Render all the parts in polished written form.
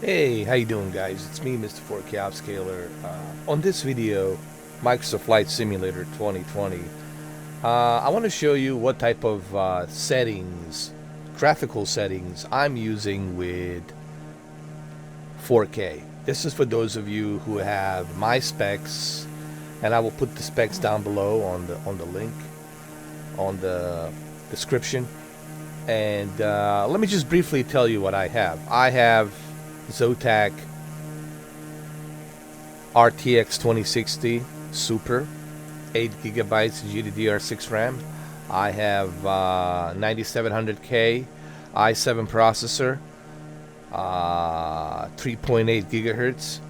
Hey, how you doing, guys? It's me, Mr. 4K Upscaler. On this video, Microsoft Flight Simulator 2020, I want to show you what type of settings, graphical settings, I'm using with 4K. This is for those of you who have my specs, and I will put the specs down below on the link, on the description. And let me just briefly tell you what I have. I have ZOTAC RTX 2060 Super, 8 gigabytes GDDR6 RAM. I have 9700K i7 processor, 3.8 gigahertz,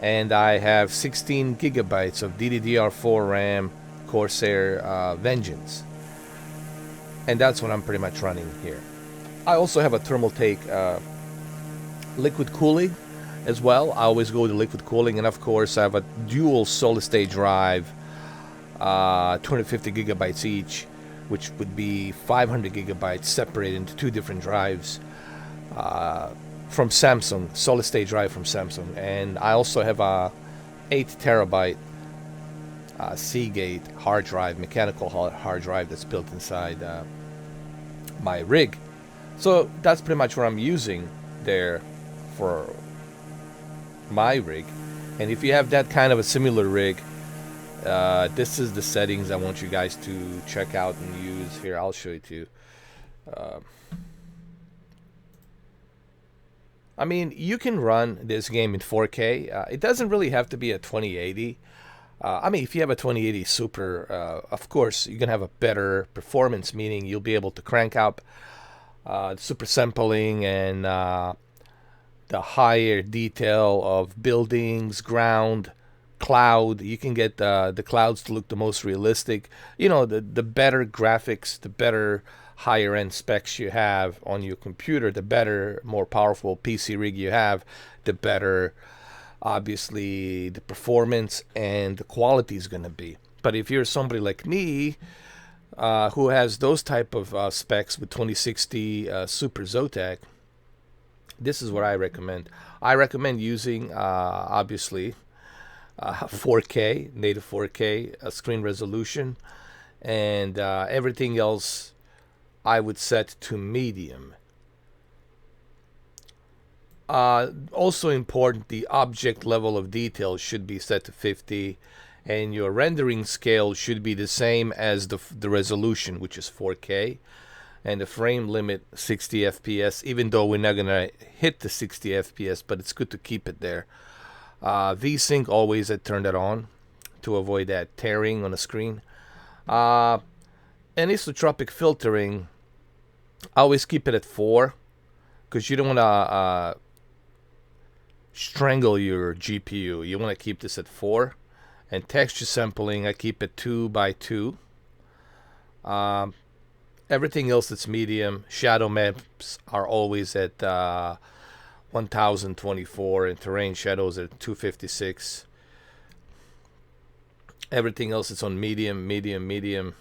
and I have 16 gigabytes of DDR4 RAM Corsair Vengeance. And that's what I'm pretty much running here. I also have a Thermaltake liquid cooling as well. I always go to liquid cooling, and of course I have a dual solid state drive, 250 gigabytes each, which would be 500 gigabytes separated into two different drives from Samsung, solid state drive from Samsung. And I also have a 8 terabyte Seagate hard drive, mechanical hard drive that's built inside my rig. So that's pretty much what I'm using there for my rig. And if you have that kind of a similar rig, this is the settings I want you guys to check out and use. Here, I'll show you too. I mean, you can run this game in 4K. It doesn't really have to be a 2080. I mean, if you have a 2080 Super, of course, you're going to have a better performance, meaning you'll be able to crank up super sampling and the higher detail of buildings, ground, cloud. You can get the clouds to look the most realistic. You know, the better graphics, the better higher end specs you have on your computer, the better, more powerful PC rig you have, the better obviously the performance and the quality is going to be. But if you're somebody like me who has those type of specs with 2060 Super ZOTAC, this is what I recommend. I recommend using obviously 4K, native 4K screen resolution, and everything else I would set to medium. Also important, the object level of detail should be set to 50, and your rendering scale should be the same as the resolution, which is 4K, and the frame limit 60 FPS, even though we're not gonna hit the 60 FPS, but it's good to keep it there. VSync, always I turn that on to avoid that tearing on the screen. Anisotropic filtering, I always keep it at 4, because you don't want to strangle your GPU. You want to keep this at 4. And texture sampling, I keep it 2 by 2. Everything else that's medium. Shadow maps are always at 1024, and terrain shadows at 256. Everything else is on medium, medium, medium.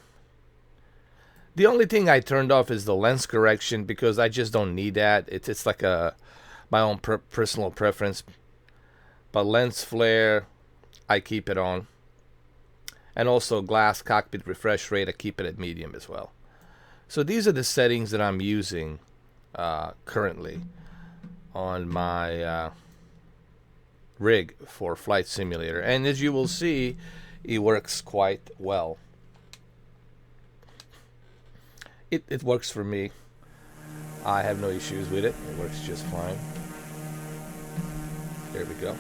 The only thing I turned off is the lens correction, because I just don't need that. It's like my own personal preference. But lens flare, I keep it on. And also glass cockpit refresh rate, I keep it at medium as well. So these are the settings that I'm using currently on my rig for Flight Simulator. And as you will see, it works quite well. It works for me. I have no issues with it. It works just fine. There we go.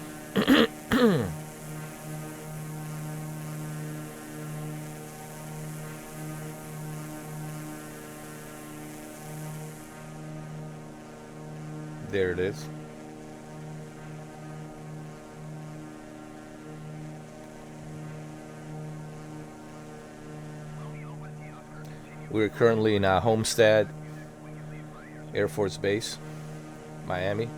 There it is. We're currently in Homestead Air Force Base, Miami.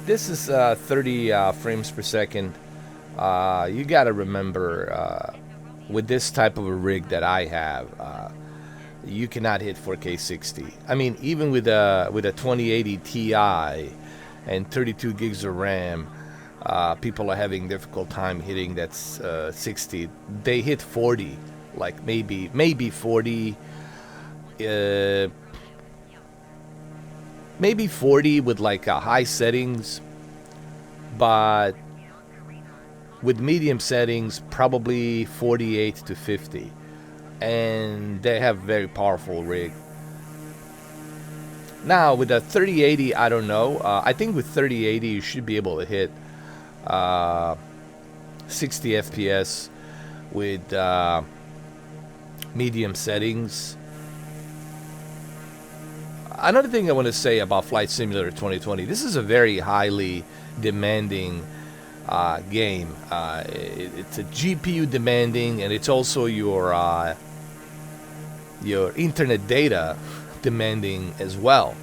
This is 30 frames per second You got to remember, with this type of a rig that I have, you cannot hit 4K 60. I mean, even with a 2080 Ti and 32 gigs of RAM, people are having difficult time hitting that 60. They hit 40, like maybe 40, maybe 40 with like high settings, but with medium settings, probably 48 to 50. And they have very powerful rig. Now with a 3080, I don't know. I think with 3080 you should be able to hit 60 FPS with medium settings. Another thing I want to say about Flight Simulator 2020, this is a very highly demanding game. It's a GPU demanding, and it's also your internet data demanding as well.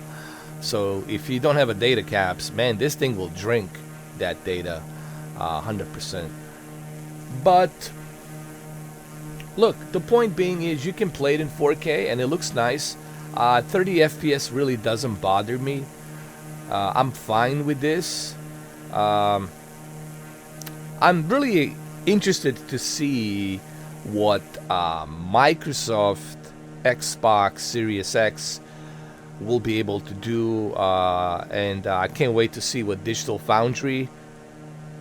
So if you don't have a data caps, man, this thing will drink that data 100%. But look, the point being is you can play it in 4K and it looks nice. 30 FPS really doesn't bother me. I'm fine with this. I'm really interested to see what Microsoft Xbox Series X will be able to do, and I can't wait to see what Digital Foundry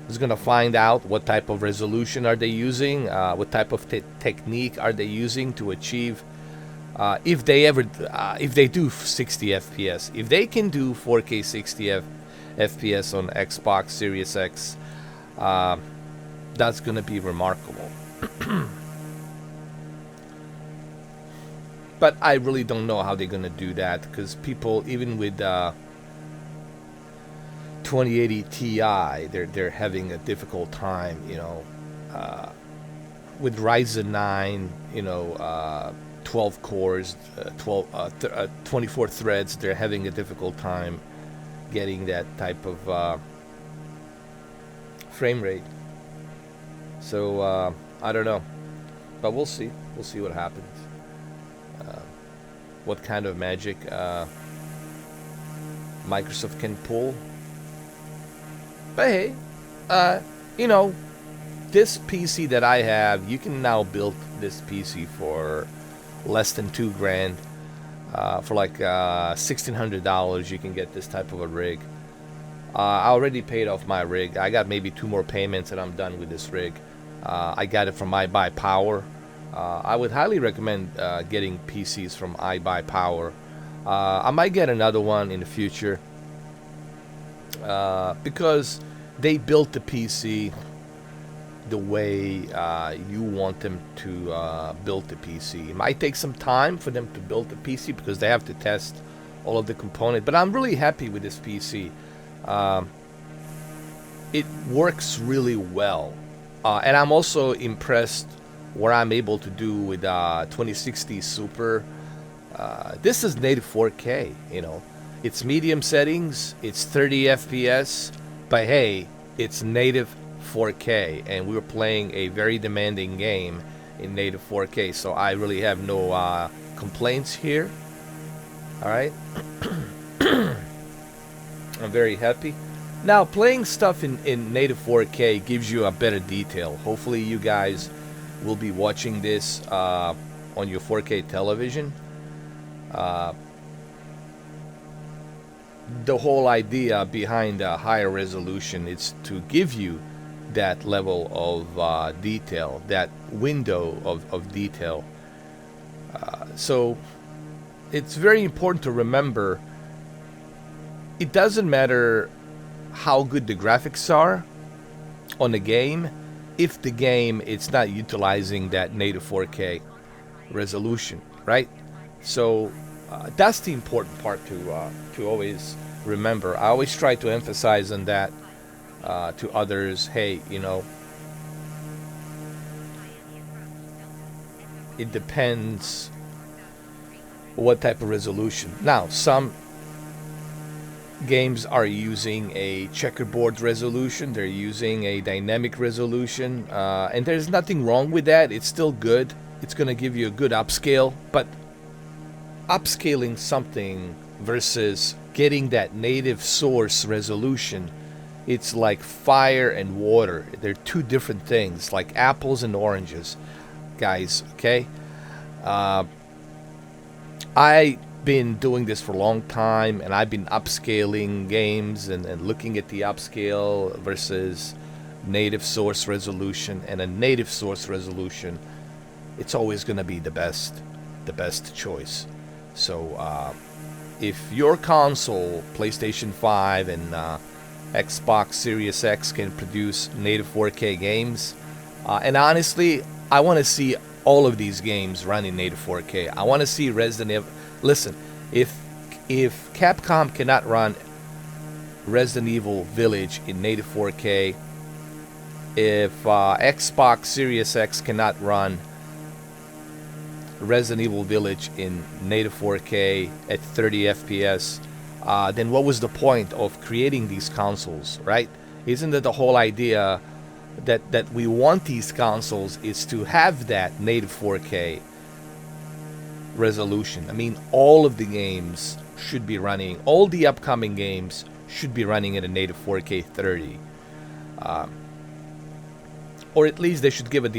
is going to find out. What type of resolution are they using? What type of technique are they using to achieve? If they do 60 FPS, if they can do 4K 60 FPS on Xbox Series X, that's going to be remarkable. But I really don't know how they're going to do that, because people, even with 2080 Ti, they're having a difficult time, with Ryzen 9, 12 cores, 24 threads, they're having a difficult time getting that type of frame rate. So I don't know, but we'll see what happens. What kind of magic Microsoft can pull. But hey, this PC that I have, you can now build this PC for less than $2,000. For like $1,600, you can get this type of a rig. I already paid off my rig. I got maybe 2 more payments and I'm done with this rig. I got it from iBuyPower. I would highly recommend getting PCs from iBuyPower. I might get another one in the future because they built the PC the way you want them to build the PC. It might take some time for them to build the PC because they have to test all of the components, but I'm really happy with this PC. It works really well, and I'm also impressed what I'm able to do with 2060 Super. This is native 4K, it's medium settings, it's 30 FPS, but hey, it's native 4K, and we were playing a very demanding game in native 4K, so I really have no complaints here. Alright. I'm very happy. Now, playing stuff in native 4K gives you a better detail. Hopefully you guys will be watching this on your 4K television. The whole idea behind a higher resolution is to give you that level of detail, that window of detail. So it's very important to remember, it doesn't matter how good the graphics are on the game if the game it's not utilizing that native 4K resolution, right? So that's the important part to always remember. I always try to emphasize on that to others. Hey, it depends what type of resolution. Now, some games are using a checkerboard resolution. They're using a dynamic resolution, and there's nothing wrong with that. It's still good. It's going to give you a good upscale, but upscaling something versus getting that native source resolution, it's like fire and water. They're two different things, like apples and oranges, guys. Okay, I've been doing this for a long time, and I've been upscaling games and looking at the upscale versus native source resolution. And a native source resolution, it's always going to be the best choice. So if your console, PlayStation 5 and Xbox Series X, can produce native 4K games, and honestly, I want to see all of these games running native 4K. I want to see Resident Evil. Listen, if Capcom cannot run Resident Evil Village in native 4K, if Xbox Series X cannot run Resident Evil Village in native 4K at 30 FPS, then what was the point of creating these consoles, right? Isn't it the whole idea that we want these consoles is to have that native 4K resolution? I mean, all of the games should be running, all the upcoming games should be running at a native 4K 30. Or at least they should give us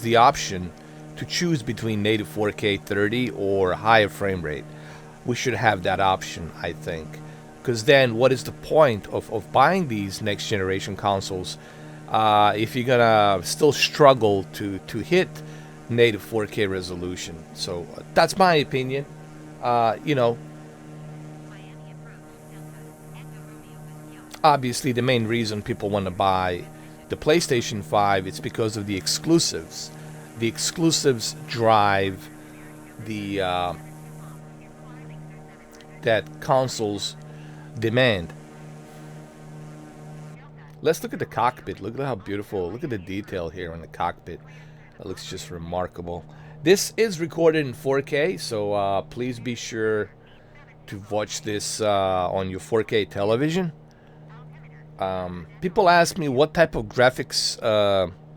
the option to choose between native 4K 30 or higher frame rate. We should have that option, I think, because then what is the point of buying these next generation consoles if you're gonna still struggle to hit native 4K resolution? So that's my opinion. You know, obviously the main reason people want to buy the PlayStation 5 is because of the exclusives. The exclusives drive the that consoles demand. Let's look at the cockpit. Look at how beautiful. Look at the detail here on the cockpit. That looks just remarkable. This is recorded in 4K, so please be sure to watch this on your 4K television. People ask me what type of graphics,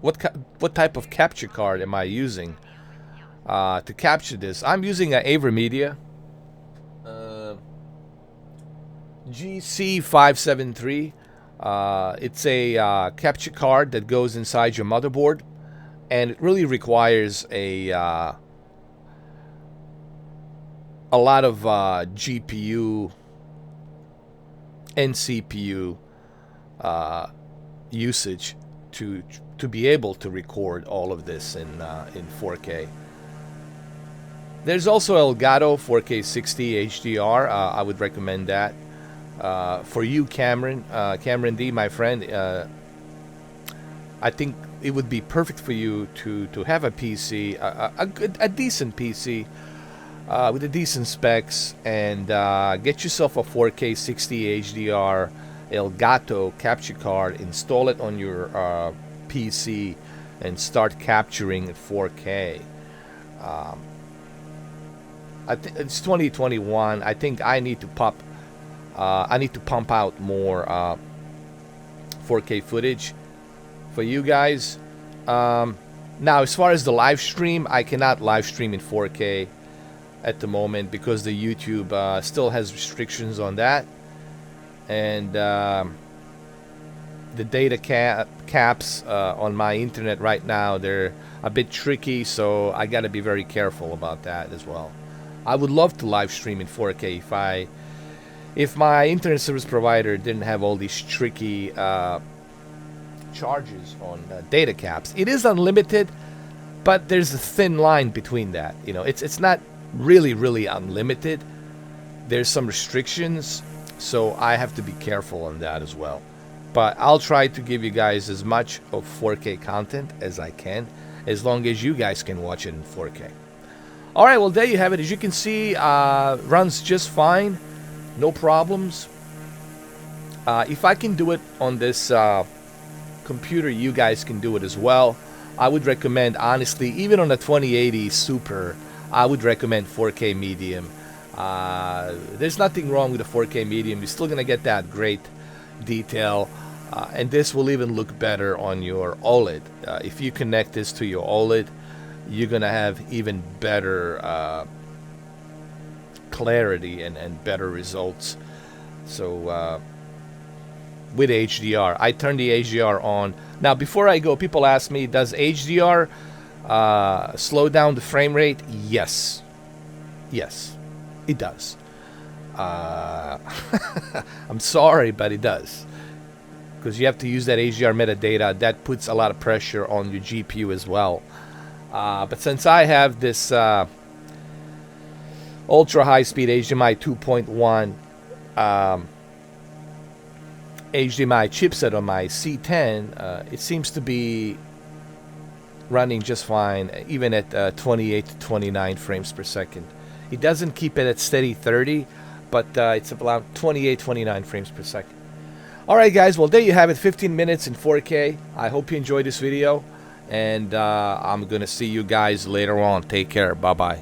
what type of capture card am I using to capture this. I'm using an AverMedia GC573. It's a capture card that goes inside your motherboard, and it really requires a lot of GPU and CPU usage to be able to record all of this in 4K. There's also Elgato 4K 60 HDR. I would recommend that. For you, Cameron D, my friend, I think it would be perfect for you to have a PC, a decent PC with a decent specs, and get yourself a 4K 60 HDR Elgato capture card, install it on your PC, and start capturing at 4K. I think it's 2021. I think I need to pump out more 4K footage for you guys. Now, as far as the live stream, I cannot live stream in 4K at the moment because the YouTube still has restrictions on that, and the data caps on my internet right now, they're a bit tricky, so I got to be very careful about that as well. I would love to live stream in 4K if my internet service provider didn't have all these tricky charges on data caps. It is unlimited, but there's a thin line between that. You know, it's not really unlimited. There's some restrictions, so I have to be careful on that as well. But I'll try to give you guys as much of 4K content as I can, as long as you guys can watch it in 4K. All right, well, there you have it. As you can see, runs just fine. No problems. If I can do it on this computer, you guys can do it as well. I would recommend, honestly, even on a 2080 Super, I would recommend 4K medium. There's nothing wrong with the 4K medium. You're still gonna get that great detail, and this will even look better on your OLED. If you connect this to your OLED, you're gonna have even better clarity and better results. So with HDR, I turn the HDR on. Now before I go, people ask me, does HDR slow down the frame rate? Yes, it does. I'm sorry, but it does, because you have to use that HDR metadata. That puts a lot of pressure on your GPU as well. But since I have this ultra high speed HDMI 2.1 HDMI chipset on my C10, it seems to be running just fine, even at 28 to 29 frames per second. It doesn't keep it at steady 30, but it's about 28, 29 frames per second. Alright guys, well there you have it, 15 minutes in 4K. I hope you enjoyed this video, and I'm gonna see you guys later on. Take care, bye bye.